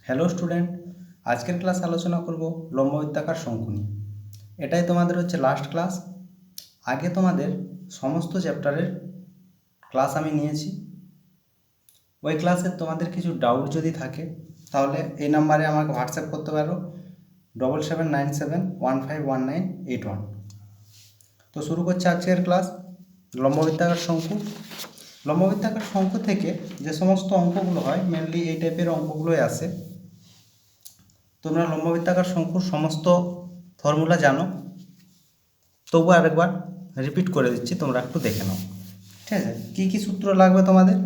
Hello student, আজকের class আলোচনা করব লম্ববৃত্তাকার শঙ্কু নিয়ে। এটাই তোমাদের হচ্ছে লাস্ট ক্লাস। আগে তোমাদের সমস্ত চ্যাপ্টারের ক্লাস আমি নিয়েছি। ওই ক্লাসে তোমাদের কিছু ডাউট যদি থাকে তাহলে এই নাম্বারে আমাকে হোয়াটসঅ্যাপ করতে পারো 7797151981। তো শুরু করছে আজকের ক্লাস। লম্ববৃত্তাকার শঙ্কু। লম্ববৃত্তাকার শঙ্কু থেকে যে সমস্ত অঙ্কগুলো হয় মেনলি এই টাইপের অঙ্কগুলোই আসে। তোমরা লম্ববৃত্তাকার শঙ্কুর সমস্ত ফর্মুলা জানো, তবু আরেকবার রিপিট করে দিচ্ছি, তোমরা একটু দেখে নাও। ঠিক আছে, কী কী সূত্র লাগবে তোমাদের?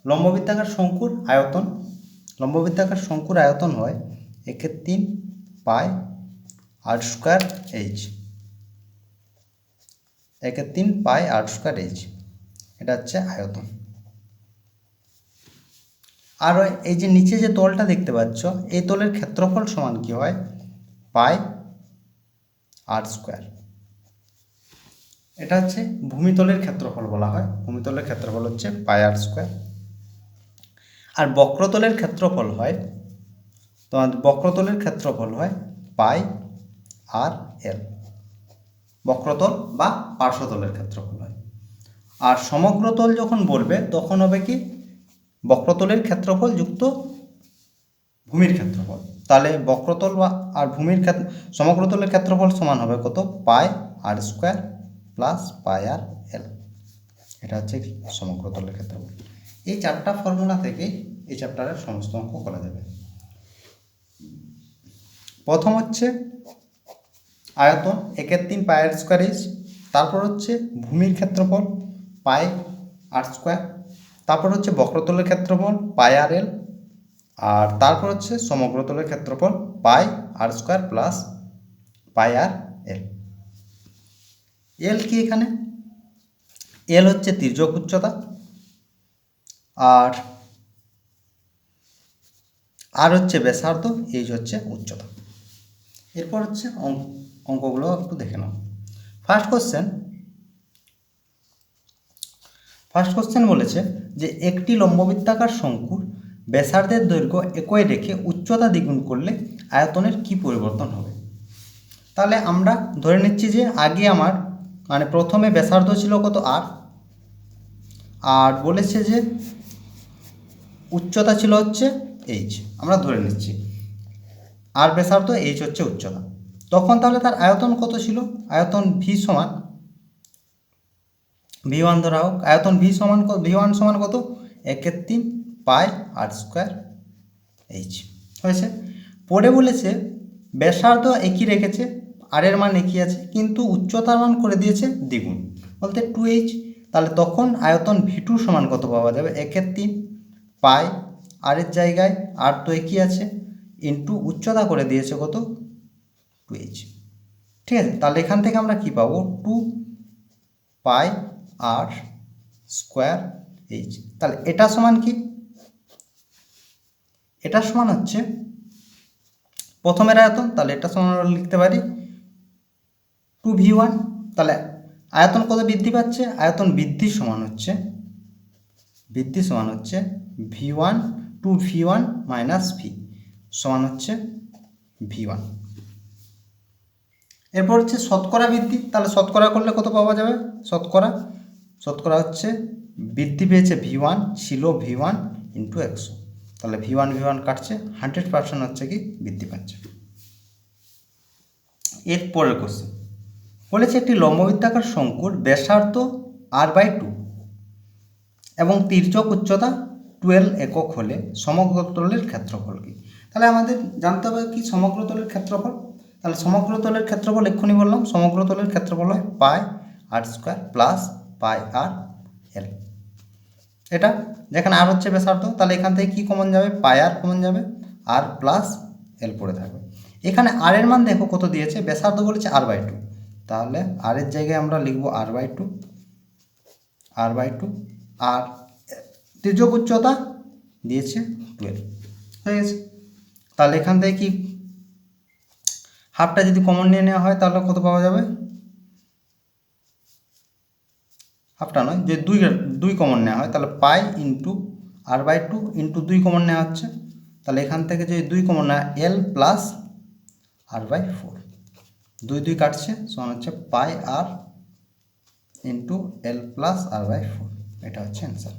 লম্ববৃত্তাকার শঙ্কুর আয়তন। লম্ববৃত্তাকার শঙ্কুর আয়তন হয় 1/3 পাই আর স্কোয়ার এইচ। 1/3 পাই আর স্কোয়ার এইচ, এটা হচ্ছে আয়তন। আর এই যে নিচে যে তলটা দেখতে পাচ্ছ, এই তলের ক্ষেত্রফল সমান কি হয়? পাই আর স্কোয়ার। এটা হচ্ছে ভূমিতলের ক্ষেত্রফল বলা হয়। ভূমিতলের ক্ষেত্রফল হচ্ছে পাই আর স্কোয়ার। আর বক্রতলের ক্ষেত্রফল হয়, তোমাদের বক্রতলের ক্ষেত্রফল হয় পাই আর এল। বক্রতল বা পার্শ্বতলের ক্ষেত্রফল হয়। আর সমগ্রতল যখন বলবে তখন হবে কি? বক্রতলের ক্ষেত্রফল যুক্ত ভূমির ক্ষেত্রফল। তাহলে বক্রতল বা আর ভূমির সমগ্রতলের ক্ষেত্রফল সমান হবে কত? পাই আর স্কোয়ার প্লাস পাই আর এল। এটা হচ্ছে সমগ্রতলের ক্ষেত্রফল। এই চারটা ফর্মুলা থেকেই এই চ্যাপ্টারের সমস্ত অঙ্ক করা যাবে। প্রথম হচ্ছে আয়তন 1/3 পাই আর স্কোয়ার এইচ। তারপর হচ্ছে ভূমির ক্ষেত্রফল পাই আর স্কোয়ার। তারপর হচ্ছে বক্রতলের ক্ষেত্রফল পাই আর এল। আর তারপর হচ্ছে সমগ্রতলের ক্ষেত্রফল পাই আর স্কোয়ার প্লাস পাই আর এল। এল কি এখানে? এল হচ্ছে তির্যক উচ্চতা, আর হচ্ছে ব্যাসার্ধ, এইচ হচ্ছে উচ্চতা। এরপর হচ্ছে অঙ্কগুলো একটু দেখে নাও। ফার্স্ট কোশ্চেন বলেছে যে একটি লম্ববৃত্তাকার শঙ্কুর ব্যাসার্ধের দৈর্ঘ্য একই রেখে উচ্চতা দ্বিগুণ করলে আয়তনের কি পরিবর্তন হবে? তাহলে আমরা ধরে নিচ্ছি যে আগে আমার প্রথমে ব্যাসার্ধ ছিল কত? আর বলেছে যে উচ্চতা ছিল হচ্ছে এইচ। আমরা ধরে নিচ্ছি আর ব্যাসার্ধ, এইচ হচ্ছে উচ্চতা। তখন তাহলে তার আয়তন কত ছিল? আয়তন ভি সমান V1 ধরা হোক। আয়তন V1 সমান কত? 1/3 পাই আর স্কোয়ার এইচ হয়েছে। পরে বলেছে ব্যাসার্ধ একই রেখেছে, আর এর মান একই আছে, কিন্তু উচ্চতার মান করে দিয়েছে দ্বিগুণ, বলতে 2h। তাহলে তখন আয়তন V2 সমান কত পাওয়া যাবে? 1/3 পাই আর এর জায়গায় আর তো একই আছে, ইন্টু উচ্চতা করে দিয়েছে কত? 2h। ঠিক আছে, তাহলে এখান থেকে আমরা কি পাবো? 2 পাই আর স্কোয়ার এইচ। তাহলে এটা সমান কি? এটা সমান হচ্ছে প্রথমের আয়তন, তাহলে এটা সমান আমরা লিখতে পারি 2v1। তাহলে আয়তন কত বৃদ্ধি পাচ্ছে? আয়তন বৃদ্ধি সমান হচ্ছে v1 2v1 মাইনাস ভি সমান হচ্ছে v1। এরপর হচ্ছে শতকরা বৃদ্ধি। তাহলে শতকরা করলে কত পাওয়া যাবে? শতকরা হচ্ছে বৃদ্ধি পেয়েছে v1, ছিল v1 ইন্টু 100। তাহলে v1 কাটছে, 100% হচ্ছে কি বৃদ্ধি পাচ্ছে। এর পরের কোশ্চেন বলেছে একটি লম্ববৃত্তাকার শঙ্কুর ব্যাসার্ধ r/2 এবং তির্যক উচ্চতা 12 একক হলে সমগ্রতলের ক্ষেত্রফল কি? তাহলে আমাদের জানতে হবে কি সমগ্রতলের ক্ষেত্রফল। তাহলে সমগ্রতলের ক্ষেত্রফল এক্ষুনি বললাম, সমগ্রতলের ক্ষেত্রফল হয় পাই আর স্কোয়ার প্লাস পাই আর এল। এটা যেখানে আর হচ্ছে ব্যাসার্ধ, তাহলে এখান থেকে কি কমন যাবে? পাই আর কমন যাবে, আর প্লাস এল পড়ে থাকবে। এখানে আর এর মান দেখো কত দিয়েছে? ব্যাসার্ধ বলেছে r/2, তাহলে আর এর জায়গায় আমরা লিখব r/2। আর তির্যক উচ্চতা দিয়েছে 12, হয়ে গেছে। তাহলে এখান থেকে কি হাফটা যদি কমন নিয়ে নেওয়া হয় তাহলে কত পাওয়া যাবে? হাফটা নয়, যে দুই কমন নেওয়া হয় তাহলে pi into r/2 into 2 common নেওয়া হচ্ছে, তাহলে এখান থেকে যদি 2 কমন না এল প্লাস r/4, 2 2 কাটছে, সমান হচ্ছে পাই আর ইন্টু এল প্লাস r/4। এটা হচ্ছে অ্যান্সার।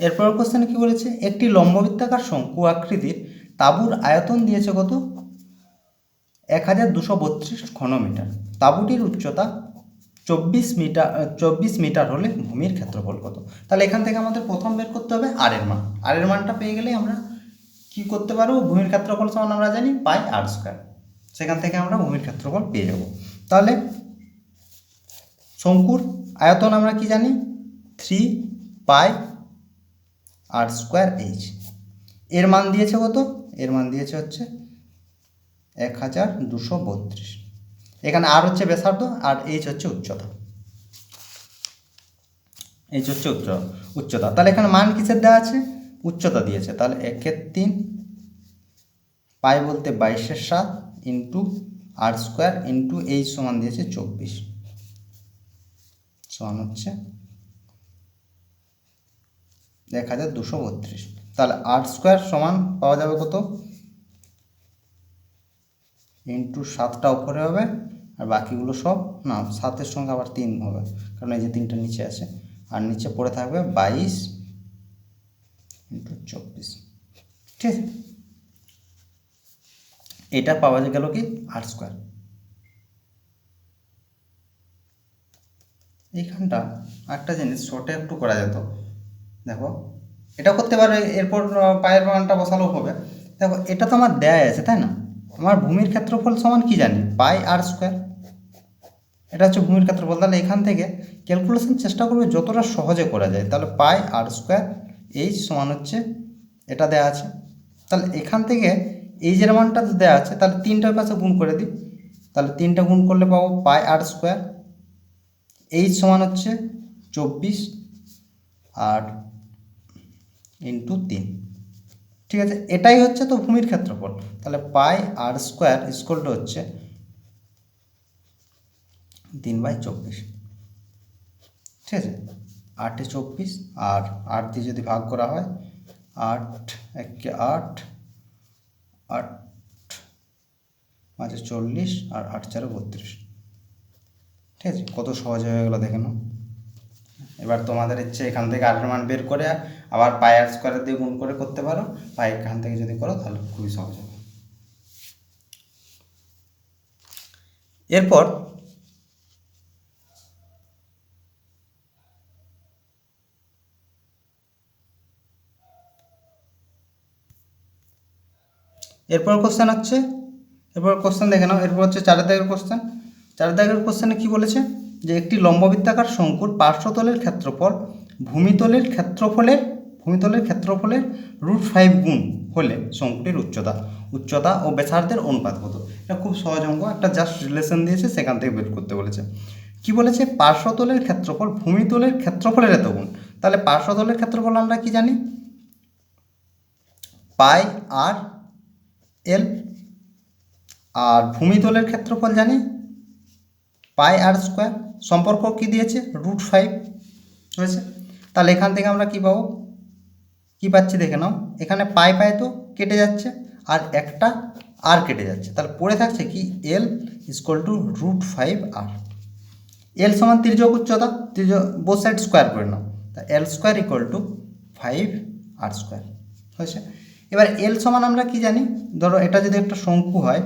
এরপর কোশ্চেনে কি বলেছে, একটি লম্ববৃত্তাকার শঙ্কু আকৃতির তাঁবুর আয়তন দিয়েছে কত, 1232 ঘনমিটার। তাঁবুটির উচ্চতা 24 মিটার হলে ভূমির ক্ষেত্রফল কত। তাহলে এখান থেকে আমাদের প্রথম বের করতে হবে আর এর মান। আর এর মানটা পেয়ে গেলে আমরা কি করতে পারবো, ভূমির ক্ষেত্রফল সমান আমরা জানি পাই আর স্কোয়ার, সেখান থেকে আমরা ভূমির ক্ষেত্রফল পেয়ে যাব। তাহলে শঙ্কুর আয়তন আমরা কি জানি, 3 পাই আর স্কোয়ার এইচ। এর মান দিয়েছে কত, এর মান দিয়েছে হচ্ছে 1232। এখানে আর হচ্ছে ব্যাসার্ধ আর এইচ হচ্ছে উচ্চতা, এইচ হচ্ছে উচ্চতা। তাহলে এখানে মান কিসের দেওয়া আছে, উচ্চতা দিয়েছে। তাহলে 1/3 পাই বলতে 22/7 ইন্টু আর স্কোয়ার ইন্টু এইচ সমান দিয়েছে 24, সমান হচ্ছে 1232। তাহলে আর স্কোয়ার সমান পাওয়া যাবে কত, ইন্টু 7টা উপরে হবে আর বাকিগুলো সব না, 7-এর সঙ্গে আবার 3 হবে, কারণ এই যে 3টা নিচে আছে, আর নিচে পড়ে থাকবে 22 ইন্টু 24। ঠিক আছে, এটা পাওয়া গেল কি আর স্কোয়ার। এইখানটা একটা জিনিস শর্টে একটু করা যেত, দেখো এটা করতে পারো, এরপর পায়ের মানটা বসালেও হবে। দেখো এটা তো আমার দেয়া আছে তাই না, আমার ভূমির ক্ষেত্রফল সমান কি জানি, পাই আর স্কোয়ার, এটা হচ্ছে ভূমির ক্ষেত্রফল। তাহলে এখান থেকে ক্যালকুলেশন চেষ্টা করবে যতটা সহজে করা যায়। তাহলে পাই আর স্কোয়ার এইচ সমান হচ্ছে, এটা দেওয়া আছে, তাহলে এখান থেকে এইচের মানটা দেওয়া আছে, তাহলে 3টার পাশে গুণ করে দিই, তাহলে 3টা গুণ করলে পাবো পাই আর স্কোয়ার, এইচ সমান হচ্ছে 24 আর ইন্টু 3। ঠিক আছে, এটাই হচ্ছে তো ভূমির ক্ষেত্রফল। তাহলে পাই আর স্কোয়ার ইকুয়াল হচ্ছে 3/24। ঠিক আছে, 8-24 আর 8 দিয়ে যদি ভাগ করা হয়, 8 1 8, 8 5 40 আর 8 4 32। ঠিক আছে, কত সহজ হয়ে গেলো দেখে নাও। এবার তোমাদের ইচ্ছে এখান থেকে আর মান বের করে আবার পাই আর স্কোয়ার দিয়ে গুণ করে করতে পারো, পাই এখান থেকে যদি করো তাহলে খুবই সহজ হবে। এরপর কোশ্চেন হচ্ছে, এরপর কোশ্চেন দেখে নাও। এরপর হচ্ছে 4 দাগের কোশ্চেন। 4 দাগের কোশ্চেনে কি বলেছে, যে একটি লম্ববৃত্তাকার শঙ্কুর পার্শ্বতলের ক্ষেত্রফল ভূমিতলের ক্ষেত্রফলের √5 গুণ হলে শঙ্কুটির উচ্চতা ও ব্যাসার্ধের অনুপাত কত। এটা খুব সহজ অঙ্ক, একটা জাস্ট রিলেশন দিয়েছে, সেখান থেকে বের করতে বলেছে। কি বলেছে, পার্শ্বতলের ক্ষেত্রফল ভূমিতলের ক্ষেত্রফলের এত গুণ। তাহলে পার্শ্বতলের ক্ষেত্রফল আমরা কি জানি, পাই আর এল, আর ভূমিতলের ক্ষেত্রফল জানি পাই আর স্কোয়ার। সম্পর্ক কি দিয়েছে, √5 হয়েছে। তাহলে এখান থেকে আমরা কি পাবো, কি পাচ্ছি দেখে নাও, এখানে পাই তো কেটে যাচ্ছে আর একটা আর কেটে যাচ্ছে, তাহলে পড়ে থাকছে কি এল ইকুয়াল টু √5 আর। এল সমান তির্যক উচ্চতা, বোথ সাইড স্কোয়ার করে নাও, তা এল স্কোয়ার ইকুয়াল টু 5 আর স্কোয়ার হয়েছে। এবার এল সমান আমরা কি জানি, ধরো এটা যদি একটা শঙ্কু হয়,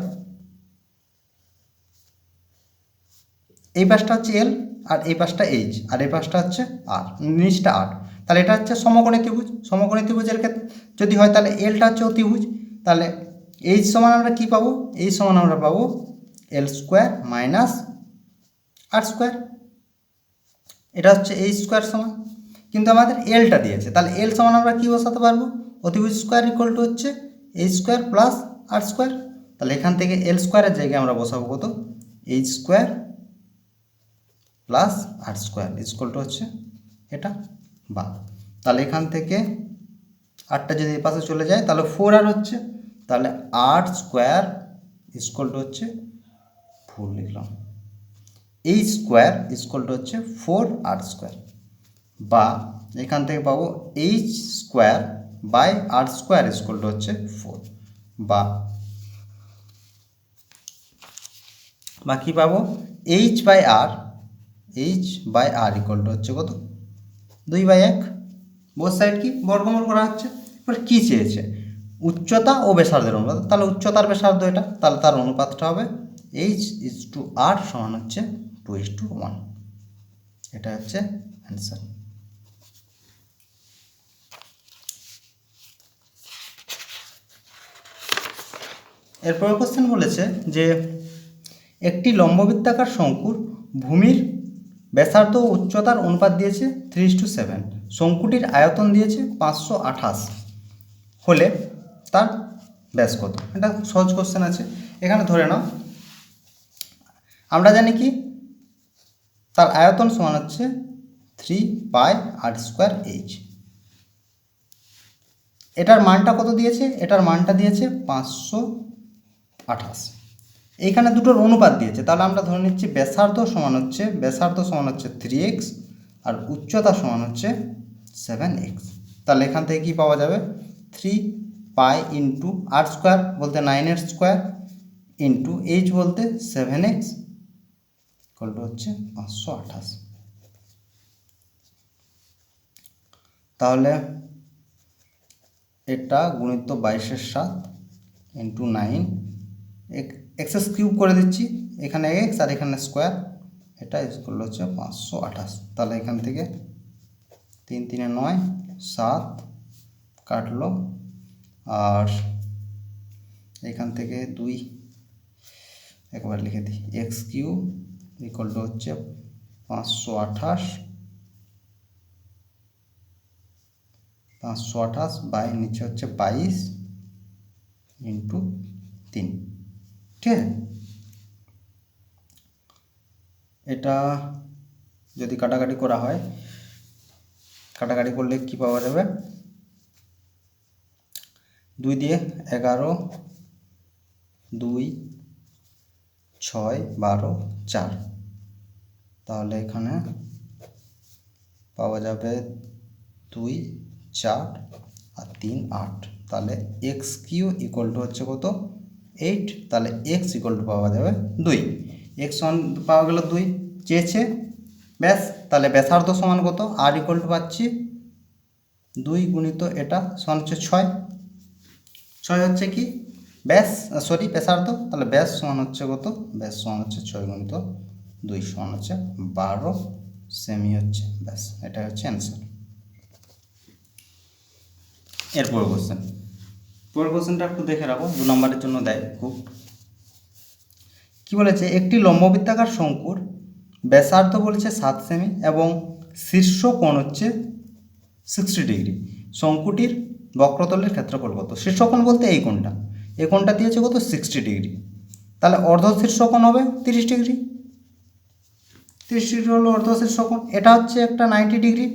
এই পাশটা হচ্ছে এল আর এই পাশটা এইচ আর এই পাশটা হচ্ছে আর, নিচটা আর, তাহলে এটা হচ্ছে সমকোণী ত্রিভুজ। সমকোণী ত্রিভুজের ক্ষেত্রে যদি হয় তাহলে এলটা হচ্ছে অতিভুজ, তাহলে এইচ সমান আমরা কি পাবো, এইচ সমান আমরা পাবো এল স্কোয়ার মাইনাস আর স্কোয়ার, এটা হচ্ছে এইচ স্কোয়ার সমান, কিন্তু আমাদের এলটা দিয়েছে, তাহলে এল সমান আমরা কি বসাতে পারবো, অতিভুজ স্কোয়ার ইকুয়াল টু হচ্ছে H square plus R square. তাহলে এখান থেকে এল স্কোয়ারের জায়গায় আমরা বসাবো কত, H square plus R square equal to হচ্ছে এটা বা। তাহলে এখান থেকে আটটা যদি এই পাশে চলে যায় তাহলে 4 আর হচ্ছে, তাহলে আর স্কোয়ার ইকুয়াল টু হচ্ছে 4 লিখলাম, এইচ স্কোয়ার ইকুয়াল টু হচ্ছে 4r², বা এখান থেকে পাবো H square by R square equal to হচ্ছে 4, বা কী পাবো H by R equal to হচ্ছে কত 2/1। বোথ সাইড কি বর্গমূল করা হচ্ছে। এবার কী চেয়েছে উচ্চতা ও ব্যাসার্ধের অনুপাত, তাহলে উচ্চতার ব্যাসার্ধ এটা, তাহলে তার অনুপাতটা হবে H/R সমান হচ্ছে 2:1। এটা হচ্ছে অ্যান্সার। এরপর কোশ্চেন বলেছে যে একটি লম্ববৃত্তাকার শঙ্কুর ভূমির ব্যাসার্ধ ও উচ্চতার অনুপাত দিয়েছে 3:7, শঙ্কুটির আয়তন দিয়েছে 528 হলে তার ব্যাস কত। এটা সহজ কোশ্চেন আছে। এখানে ধরে নাও আমরা জানি কি তার আয়তন সমান হচ্ছে 3πr²H। এটার মানটা কত দিয়েছে, এটার মানটা দিয়েছে 528। এইখানে দুটোর অনুপাত দিয়েছে, তাহলে আমরা ধরে নিচ্ছি ব্যাসার্ধ সমান হচ্ছে 3x আর উচ্চতা সমান হচ্ছে 7x। তাহলে এখান থেকে কি পাওয়া যাবে 3π ইন্টু r² বলতে 9 স্কোয়ার ইন্টু h বলতে 7x ইকুয়াল টু হচ্ছে 528। তাহলে এটা গুণিত 22/7 ইন্টু 9, এক্স কিউব করে দিচ্ছি, এখানে এক্স আর এখানে স্কোয়ার, এটা ইকুয়াল হচ্ছে 528। তাহলে এখান থেকে 3 3 9 7 কাটলো, আর এখান থেকে 2 একবার লিখে দিই, এক্স কিউব ইকুয়াল টু হচ্ছে 528 বাই নিচে হচ্ছে 22 ইন্টু 3। ঠিক আছে, এটা যদি কাটাকাটি করা হয়, কাটাকাটি করলে কি পাওয়া যাবে 2 দিয়ে 11, 2 6 12 4, তাহলে এখানে পাওয়া যাবে 2 4 আর 3 8। তাহলে এক্স কিউ ইকুয়াল টু হচ্ছে কত 8। তাহলে এক্স ইকুয়াল টু পাওয়া যাবে 2, এক্স সমান পাওয়া গেল 2 চেয়েছে ব্যাস। তাহলে ব্যাসার্ধ সমান কত আর ইকুয়াল টু পাচ্ছি 2 গুণিত এটা সমান হচ্ছে 6 হচ্ছে কি ব্যাস, সরি ব্যাসার্ধ। তাহলে ব্যাস সমান হচ্ছে কত, ব্যাস সমান হচ্ছে 6 গুণিত 2 সমান হচ্ছে 12 সেমি হচ্ছে ব্যাস। এটা হচ্ছে অ্যান্সার। এরপর কোশ্চেন, পরের কোশ্চেনটা একটু দেখে রাখো, 2 নম্বরের জন্য দেয় খুব। কি বলেছে একটি লম্ববৃত্তাকার শঙ্কুর ব্যাসার্ধ বলেছে 7 সেমি এবং শীর্ষ কোণ হচ্ছে 60 ডিগ্রি, শঙ্কুটির বক্রতলের ক্ষেত্রফল কত। শীর্ষকোণ বলতে এই কোণটা, এই কোণটা দিয়েছে কত 60 ডিগ্রি, তাহলে অর্ধ শীর্ষকোণ হবে 30 ডিগ্রি। 30 ডিগ্রি হলো অর্ধ শীর্ষকোণ। এটা হচ্ছে একটা 90 ডিগ্রি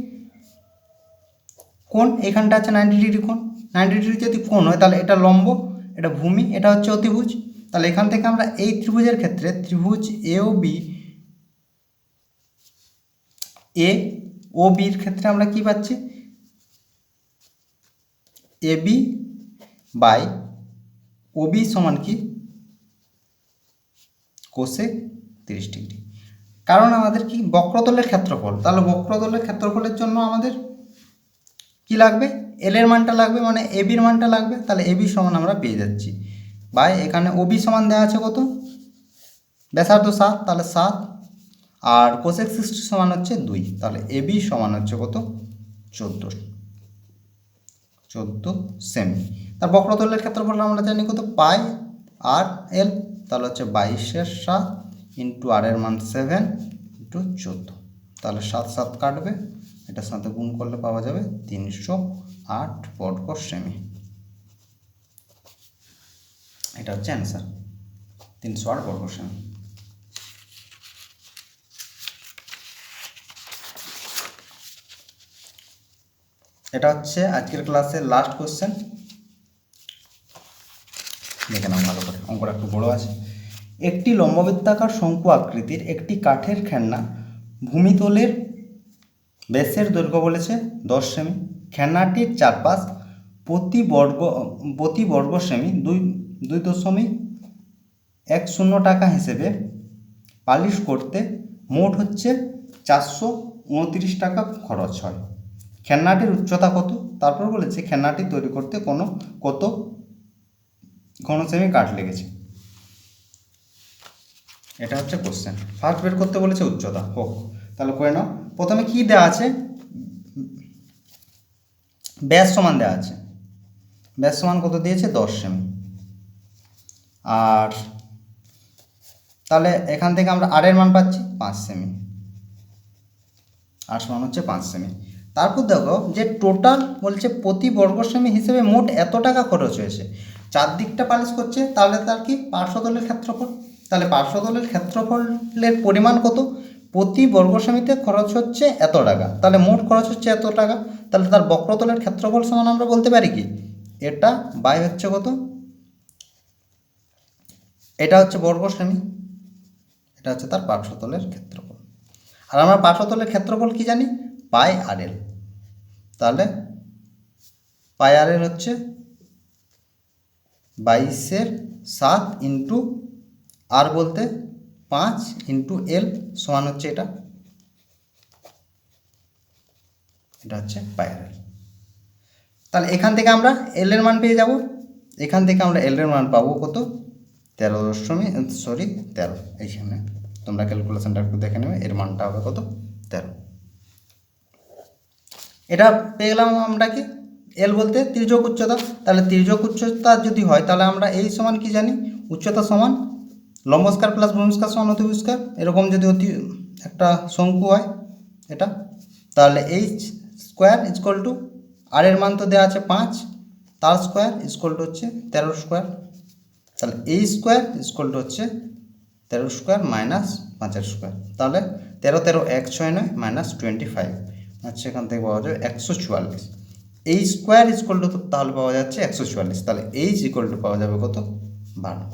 কোণ, এখানটা আছে 90 ডিগ্রি কোণ। 90 ডিগ্রি যদি কোণ হয় তাহলে এটা লম্ব, এটা ভূমি, এটা হচ্ছে অতিভুজ। তাহলে এখান থেকে আমরা এই ত্রিভুজের ক্ষেত্রে ত্রিভুজ এ ও বির ক্ষেত্রে আমরা কি পাচ্ছি A B by O B সমান কি কোসেক 30 ডিগ্রি। কারণ আমাদের কি বক্রতলের ক্ষেত্রফল, তাহলে বক্রতলের ক্ষেত্রফলের জন্য আমাদের কি লাগবে এল এর মানটা লাগবে, মানে এ বির মানটা লাগবে। তাহলে এ বি সমান আমরা পেয়ে যাচ্ছি বাই এখানে ও বি সমান দেওয়া আছে কত ব্যাসার্ধ 7, তাহলে 7 আর কোসেক 60 সমান হচ্ছে 2, তাহলে এ বি সমান হচ্ছে কত 14 সেমি। তার বক্রতলের ক্ষেত্রফল আমরা জানি কত পাই আর এল, তাহলে হচ্ছে 22/7 ইন্টু আর এর মান 7 ইন্টু 14, তাহলে 7 7 কাটবে, এটার সাথে গুণ করলে পাওয়া যাবে 308 বর্গ সেমি। এটা হচ্ছে অ্যান্সার 308 বর্গ সেমি। এটা হচ্ছে আজকের ক্লাসের লাস্ট কোশ্চেন, দেখে নাও ভালো করে, অঙ্কটা একটু বড় আছে। একটি লম্ববৃত্তাকার শঙ্কু আকৃতির একটি কাঠের খেলনা ভূমিতলের ব্যাসের দৈর্ঘ্য বলেছে 10 সেমি। খেলনাটির চারপাশ প্রতি বর্গ সেমি 2.10 টাকা হিসেবে পালিশ করতে মোট হচ্ছে 429 টাকা খরচ হয়। খেলনাটির উচ্চতা কত? তারপর বলেছে খেলনাটি তৈরি করতে কত ঘন সেমি কাঠ লেগেছে। এটা হচ্ছে কোশ্চেন। ফার্স্ট বের করতে বলেছে উচ্চতা, হোক তাহলে করে নাও। প্রথমে কি দেওয়া আছে? ব্যাস সমান দেওয়া আছে। ব্যাস সমান কত দিয়েছে? 10 সেমি। আর তাহলে এখান থেকে আমরা আর এর মান পাচ্ছি 5 সেমি। আর সমান হচ্ছে 5 সেমি। তারপর দেখো যে টোটাল বলছে প্রতি বর্গ সেমি হিসেবে মোট এত টাকা খরচ হয়েছে। চারদিকটা পালিশ করছে, তাহলে তার কি পার্শ্বতলের ক্ষেত্রফল। তাহলে পার্শ্বতলের ক্ষেত্রফলের পরিমাণ কত? প্রতি বর্গ সেমিতে খরচ হচ্ছে এত টাকা, তাহলে মোট খরচ হচ্ছে এত টাকা। তাহলে তার বক্রতলের ক্ষেত্রফল সমান আমরা বলতে পারি কি এটা বাই হচ্ছে কত? এটা হচ্ছে বর্গ সেমি, এটা হচ্ছে তার পার্শ্বতলের ক্ষেত্রফল। আর আমরা পার্শ্বতলের ক্ষেত্রফল কি জানি? পাই আর এল। তাহলে পাই আর এল হচ্ছে 22/7 ইন্টু আর বলতে 5 ইন্টু এল সমান হচ্ছে এটা হচ্ছে পাই আর এল। তাহলে এখান থেকে আমরা এল এর মান পেয়ে যাব। এখান থেকে আমরা এল এর মান পাবো কত? 13 এইখানে তোমরা ক্যালকুলেশনটা একটু দেখে নেবে, এর মানটা হবে কত? 13। এটা পেয়ে গেলাম আমরা কি এল বলতে তির্যক উচ্চতা। তাহলে তির্যক উচ্চতা যদি হয় তাহলে আমরা এই সমান কি জানি? উচ্চতা সমান লম্ব স্কয়ার প্লাস ভূমি স্কয়ার সমান অতিভুজ স্কয়ার। এরকম যদি একটা শঙ্কু হয় এটা, তাহলে এইচ স্কোয়ার ইজকল টু আর এর মান তো দেওয়া আছে 5, তার স্কোয়ার ইজকল টু হচ্ছে 13 স্কোয়ার। তাহলে এই স্কোয়ার ইজকল টু হচ্ছে 13 স্কোয়ার মাইনাস 5 স্কোয়ার। তাহলে 13 169 মাইনাস 25 আচ্ছা, এখান থেকে পাওয়া যাবে 144। এই স্কোয়ার ইজকল টু তাহলে পাওয়া যাচ্ছে 144। তাহলে এইচ ইকুয়াল টু পাওয়া যাবে কত? 12।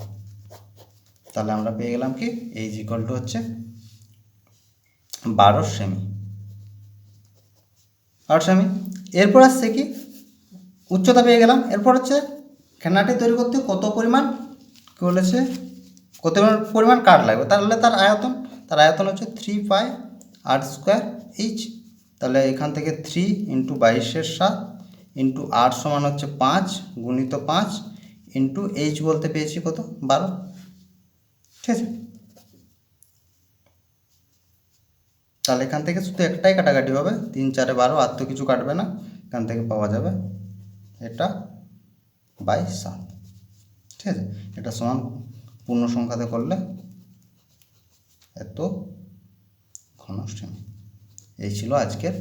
তাহলে আমরা পেয়ে গেলাম কি এইচ ইকুয়াল টু হচ্ছে 12 সেমি। 12 সেমি। এরপর আসছে কি উচ্চতা পেয়ে গেলাম। এরপর হচ্ছে খেলনাটি তৈরি করতে কত পরিমাণ কি বলেছে? কত পরিমাণ কাঠ লাগবে। তাহলে তার আয়তন হচ্ছে 3 পাই আর স্কোয়ার এইচ। তাহলে এখান থেকে 3 ইন্টু 22/7 ইন্টু আর সমান হচ্ছে 5 গুণিত 5 ইন্টু এইচ বলতে পেয়েছি কত? 12। ঠিক আছে, তাহলে এখান থেকে শুধু একটাই কাটাকাটি হবে, 3 4 12, আর তো কিছু কাটবে না। এখান থেকে পাওয়া যাবে এটা বাই 7। ঠিক আছে, এটা সমান পূর্ণ সংখ্যাতে করলে এত ঘন সেমি। এই ছিল আজকের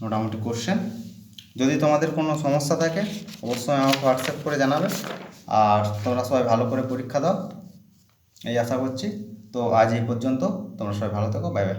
মোটামুটি কোশ্চেন। যদি তোমাদের কোনো সমস্যা থাকে অবশ্যই আমাকে হোয়াটসঅ্যাপ করে জানাবে। আর তোমরা সবাই ভালো করে পরীক্ষা দাও এই আশা করছি। তো আজ এই পর্যন্ত, তোমরা সবাই ভালো থেকো, বাই বাই।